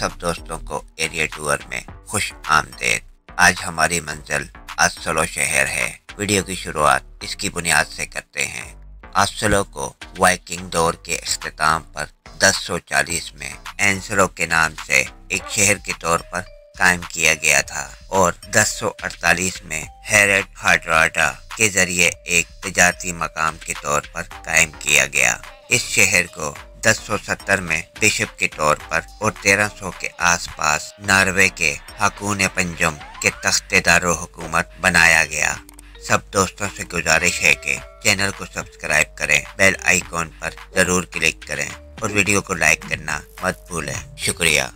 सब दोस्तों को एरिया टूर में खुश आमदीद। आज हमारी मंजिल अस्सलो शहर है। वीडियो की शुरुआत इसकी बुनियाद से करते हैं। अस्सलो को वाइकिंग दौर के इख्तिताम पर 1040 में एंसलो के नाम से एक शहर के तौर पर कायम किया गया था और 1048 में हेरड हार्ड्राडा के जरिए एक तजारती मकाम के तौर पर कायम किया गया। इस शहर को 1070 में बिशप के तौर पर और 1300 के आसपास नॉर्वे के हाकून पंजम के तख्तेदारो हुकूमत बनाया गया। सब दोस्तों से गुजारिश है कि चैनल को सब्सक्राइब करें, बेल आइकॉन पर जरूर क्लिक करें और वीडियो को लाइक करना मत भूलें। शुक्रिया।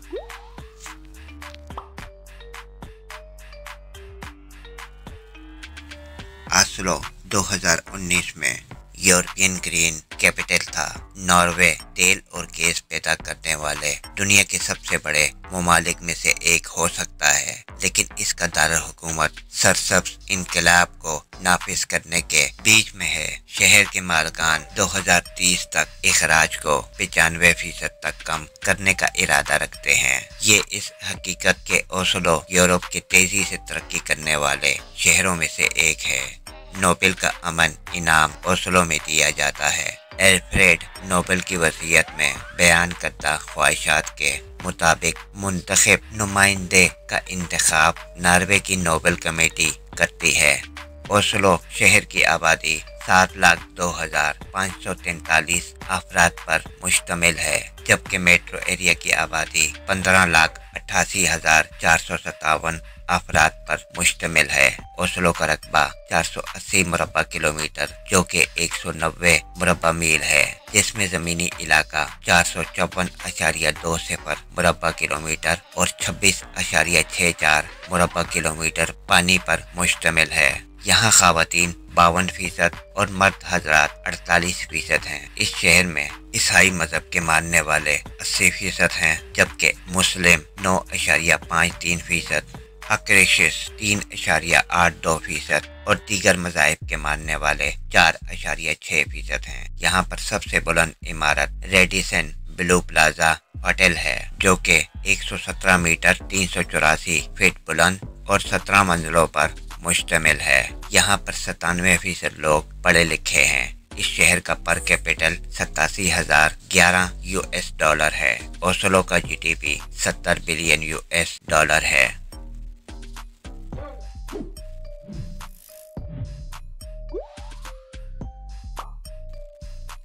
अस्सलो 2019 में यूरोपियन ग्रीन कैपिटल था। नॉर्वे तेल और गैस पैदा करने वाले दुनिया के सबसे बड़े ममालिक में से एक हो सकता है, लेकिन इसका दारुल हुकूमत सरसब्ज इनकलाब को नाफिज करने के बीच में है। शहर के मालिकान 2030 तक इखराज को 95% तक कम करने का इरादा रखते हैं। ये इस हकीकत के ओस्लो यूरोप के तेजी से तरक्की करने वाले शहरों में से एक है। नोबेल का अमन इनाम ओस्लो में दिया जाता है। एल्फ्रेड नोबेल की वसीयत में बयान करदा ख्वाहिशात के मुताबिक मुंतखब नुमाइंदे का इंतखाब नॉर्वे की नोबेल कमेटी करती है। ओस्लो शहर की आबादी 7,02,543 अफराद पर मुश्तमिल है, जबकि मेट्रो एरिया की आबादी 15,88,457 अफराद पर मुश्तमिल है। ओस्लो का रकबा 480 मुरबा किलोमीटर जो कि 190 मुरबा मील है, जिसमें जमीनी इलाका 454.2 सिफर मुरबा किलोमीटर और 26.64 मुरबा किलोमीटर पानी पर मुश्तमिल है। यहाँ ख़वातीन 52% और मर्द हजरात 48% हैं। इस शहर में ईसाई मजहब के मानने वाले 80% हैं, जबकि मुस्लिम 9.53%, अक्रेशिस 3.82% और दीगर मज़ाहिब के मानने वाले 4.6% हैं। यहाँ पर सबसे बुलंद इमारत रेडिसन ब्लू प्लाजा होटल है, जो कि 117 मीटर 384 फीट बुलंद और 17 मंजिलों पर मुश्तमिल है। यहाँ पर 97% लोग पढ़े लिखे हैं। इस शहर का पर कैपिटल 87,011 US डॉलर है। ओस्लो का GDP 70 बिलियन US डॉलर है।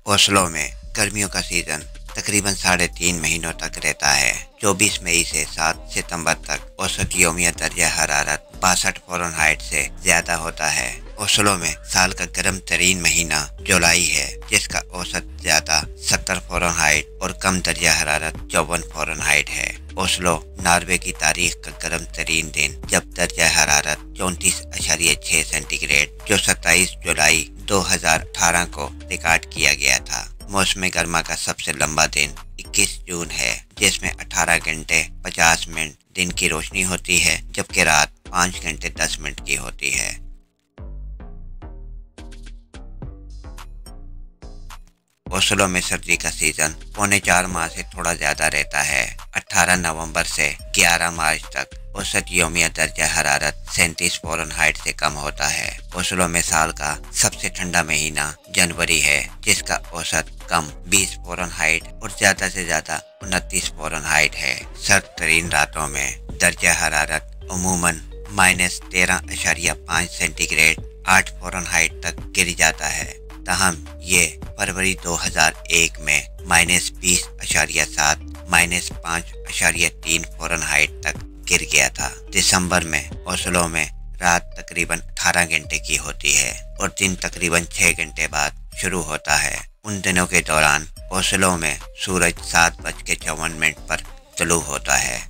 ओस्लो में गर्मियों का सीजन तकरीबन 3.5 महीनों तक रहता है। 24 मई से 7 सितंबर तक औसत यौमिया दर्जा हरारत 62 फ़ारेनहाइट से ज्यादा होता है। ओस्लो में साल का गर्म तरीन महीना जुलाई है, जिसका औसत ज्यादा 70 फ़ारेनहाइट और कम दर्जा हरारत 54 फ़ारेनहाइट है। ओस्लो नॉर्वे की तारीख का गर्म तरीन दिन जब दर्जा हरारत 34.6 सेंटीग्रेड जो 27 जुलाई 2018 को रिकॉर्ड किया गया था। मौसम गर्मा का सबसे लंबा दिन 21 जून है, जिसमें 18 घंटे 50 मिनट दिन की रोशनी होती है, जबकि रात 5 घंटे 10 मिनट की होती है। ओस्लो में सर्दी का सीजन 4.25 माह से थोड़ा ज्यादा रहता है। 18 नवंबर से 11 मार्च तक औसत यौमिया दर्जा हरारत 37 फ़ारेनहाइट से कम होता है। ओस्लो में साल का सबसे ठंडा महीना जनवरी है, जिसका औसत कम 20 फ़ारेनहाइट और ज्यादा से ज्यादा 29 फ़ारेनहाइट है। सर्द तरीन रातों में दर्जा हरारत अमूमन -13.5 सेंटीग्रेड 8 फ़ारेनहाइट तक गिर जाता है। ताहम ये फरवरी 2001 में -20.7 -5.3 फ़ारेनहाइट तक गिर गया था। दिसंबर में ओस्लो में रात तकरीबन 18 घंटे की होती है और दिन तकरीबन 6 घंटे बाद शुरू होता है। उन दिनों के दौरान ओस्लो में सूरज 7:54 पर तुलू होता है।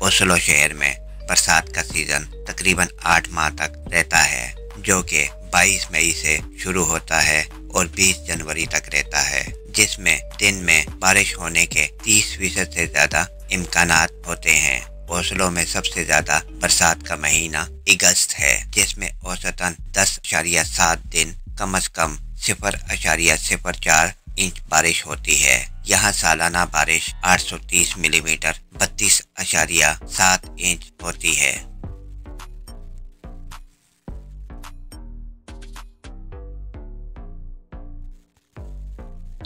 ओस्लो शहर में बरसात का सीजन तकरीबन 8 माह तक रहता है, जो कि 22 मई से शुरू होता है और 20 जनवरी तक रहता है, जिसमें दिन में बारिश होने के 30% से ज्यादा इम्कानात होते हैं। ओस्लो में सबसे ज्यादा बरसात का महीना अगस्त है, जिसमें औसतन 10.7 दिन कम अज कम 0.04 इंच बारिश होती है। यहाँ सालाना बारिश 830 मिलीमीटर 32.7 इंच होती है।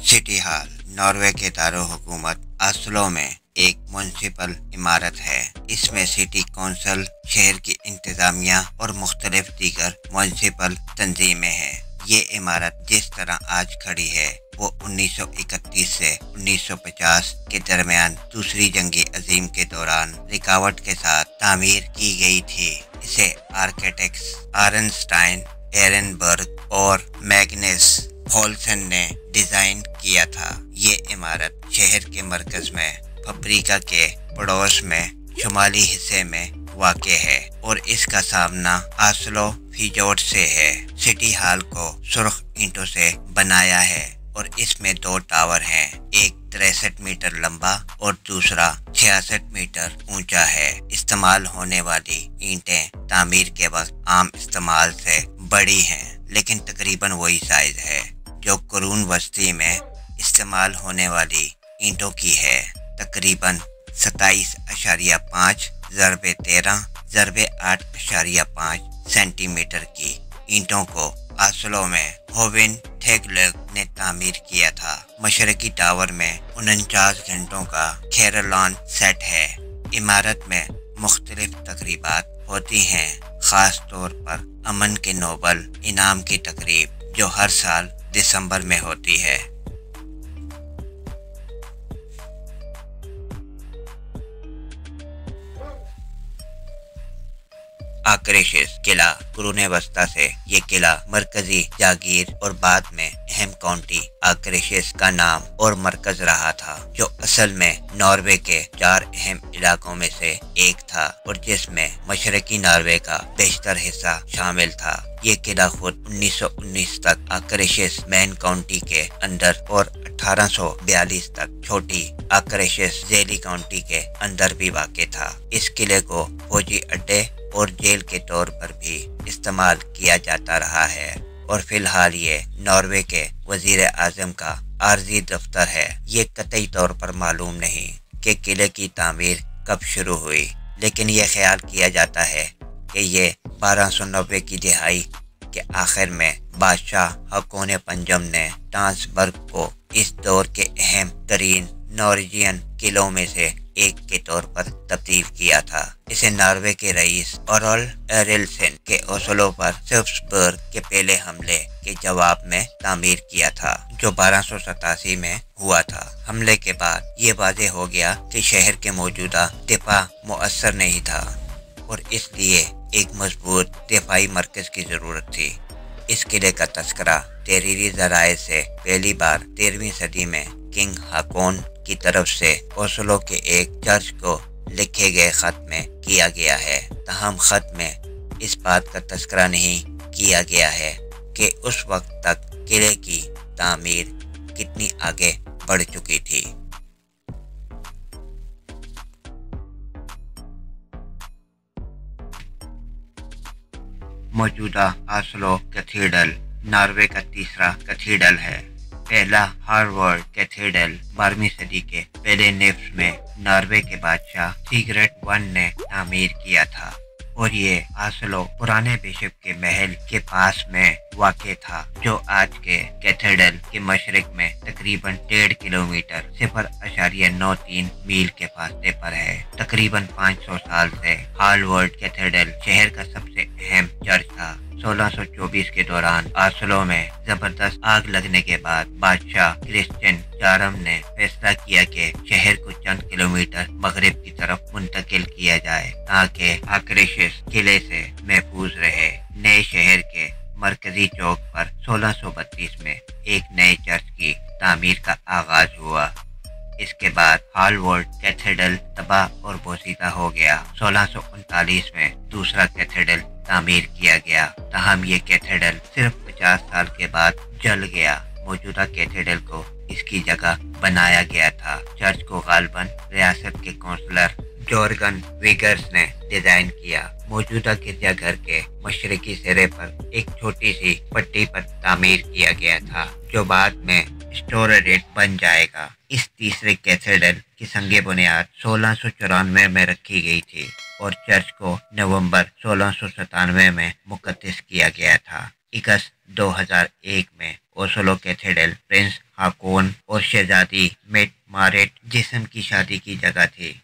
सिटी हॉल नॉर्वे के दारुल-हुकूमत ऑस्लो में एक म्युनिसिपल इमारत है। इसमें सिटी कौंसिल, शहर की इंतजामिया और मुख्तलिफ दीगर म्युनिसिपल तंजीमें हैं। ये इमारत जिस तरह आज खड़ी है वो 1931 से 1950 के दरमियान दूसरी जंगी अजीम के दौरान रुकावट के साथ तामीर की गई थी। इसे आर्किटेक्ट्स आर्नस्टाइन, एरेनबर्ग और मैग्नस होल्सन ने डिजाइन किया था। ये इमारत शहर के मरकज में फब्रिका के पड़ोस में शुमाली हिस्से में वाक़ है और इसका सामना ऑस्लो फिजोर्ड से है। सिटी हॉल को सुर्ख ईंटों से बनाया है और इसमें 2 टावर हैं, एक 63 मीटर लंबा और दूसरा 66 मीटर ऊंचा है। इस्तेमाल होने वाली ईंटें तामीर के वक्त आम इस्तेमाल से बड़ी हैं, लेकिन तकरीबन वही साइज है जो कुरून वस्ती में इस्तेमाल होने वाली ईंटों की है। तकरीबन 27.5 ज़रबे 13 ज़रबे 8.5 सेंटीमीटर की ईंटों को ऑस्लो में होविन थेगलेग ने तामीर किया था। मशरकी टावर में 49 घंटों का कैरोलान सेट है। इमारत में मुख्तलिफ तकरीबात होती हैं, खास तौर पर अमन के नोबल इनाम की तकरीब जो हर साल दिसंबर में होती है। आक्रेशिस किला कुरून वस्ता से ये किला मरकजी जागीर और बाद में अहम काउंटी आक्रेशिस का नाम और मरकज रहा था, जो असल में नॉर्वे के 4 अहम इलाकों में से एक था और जिसमें मशरकी नॉर्वे का बेशतर हिस्सा शामिल था। ये किला खुद 1919 तक आक्रेशिस मेन काउंटी के अंदर और 1842 तक छोटी आक्रेशिस जेली काउंटी के अंदर भी वाक़ था। इस किले को फौजी अड्डे और जेल के तौर पर भी इस्तेमाल किया जाता रहा है और फिलहाल ये नॉर्वे के वजीर आजम का आर्जी दफ्तर है। ये कतई तौर पर मालूम नहीं कि किले की तामीर कब शुरू हुई, लेकिन ये ख्याल किया जाता है कि ये 1290 की दिहाई के आखिर में बादशाह हकोन पंजम ने टांसबर्ग को इस दौर के अहम तरीन नॉर्वेजियन किलों में से एक के तौर पर तब्दील किया था। इसे नॉर्वे के रईस ओरल एरिल्सन के ओस्लो पर सर्प्सबर्ग के पहले हमले के जवाब में तामीर किया था, जो 1287 में हुआ था। हमले के बाद ये वाज़ेह हो गया कि शहर के मौजूदा दिफा मुअस्सर नहीं था और इसलिए एक मजबूत दिफाई मरकज की जरूरत थी। इस किले का तस्करा तहरीरी ज़राए से पहली बार 13वीं सदी में किंग हाकोन की तरफ से ओस्लो के एक चर्च को लिखे गए खत में किया गया है। तहम खत में इस बात का तस्करा नहीं किया गया है कि उस वक्त तक किले की तामीर कितनी आगे बढ़ चुकी थी। मौजूदा ऑस्लो कैथेड्रल नॉर्वे का तीसरा कैथेड्रल है। पहला हार्वर्ड कैथेड्रल 12वीं सदी के पहले नेफ्स में नॉर्वे के बादशाह सिगरेट I ने तामीर किया था और ये ऑस्लो पुराने बिशप के महल के पास में वाक़ था, जो आज के कैथेड्रल के मशरक में तकरीबन 1.5 किलोमीटर 0.93 मील के फासले पर है। तकरीबन 500 साल से हार्वर्ड कैथेड्रल शहर का सबसे अहम चर्च था। 1624 के दौरान ऑस्लो में जबरदस्त आग लगने के बाद बादशाह क्रिश्चियन चारम ने फैसला किया कि शहर को चंद किलोमीटर मगरिब की तरफ मुंतकिल किया जाए ताकि आक्रेशिस किले से महफूज रहे। नए शहर के मरकजी चौक पर 1632 में एक नए चर्च की तामीर का आगाज हुआ। इसके बाद हार्वर्ड कैथेड्रल तबाह और बोसीदा हो गया। 1639 में दूसरा कैथेड्रल तामीर किया गया, ताहम ये कैथेड्रल सिर्फ 50 साल के बाद जल गया। मौजूदा कैथेड्रल को इसकी जगह बनाया गया था। चर्च को गालबन रियासत के काउंसलर जॉर्गन विगर्स ने डिजाइन किया। मौजूदा गिरजाघर के मशरकी सिरे पर एक छोटी सी पट्टी पर तामीर किया गया था, जो बाद में स्टोरेट बन जाएगा। इस तीसरे कैथेड्रल की संगे बुनियाद 1694 में रखी गई थी और चर्च को नवंबर 1697 में मुकद्दस किया गया था। अगस्त 2001 में ओस्लो कैथेड्रल प्रिंस हाकोन और शहजादी मेट मारेट जिस्म की शादी की जगह थी।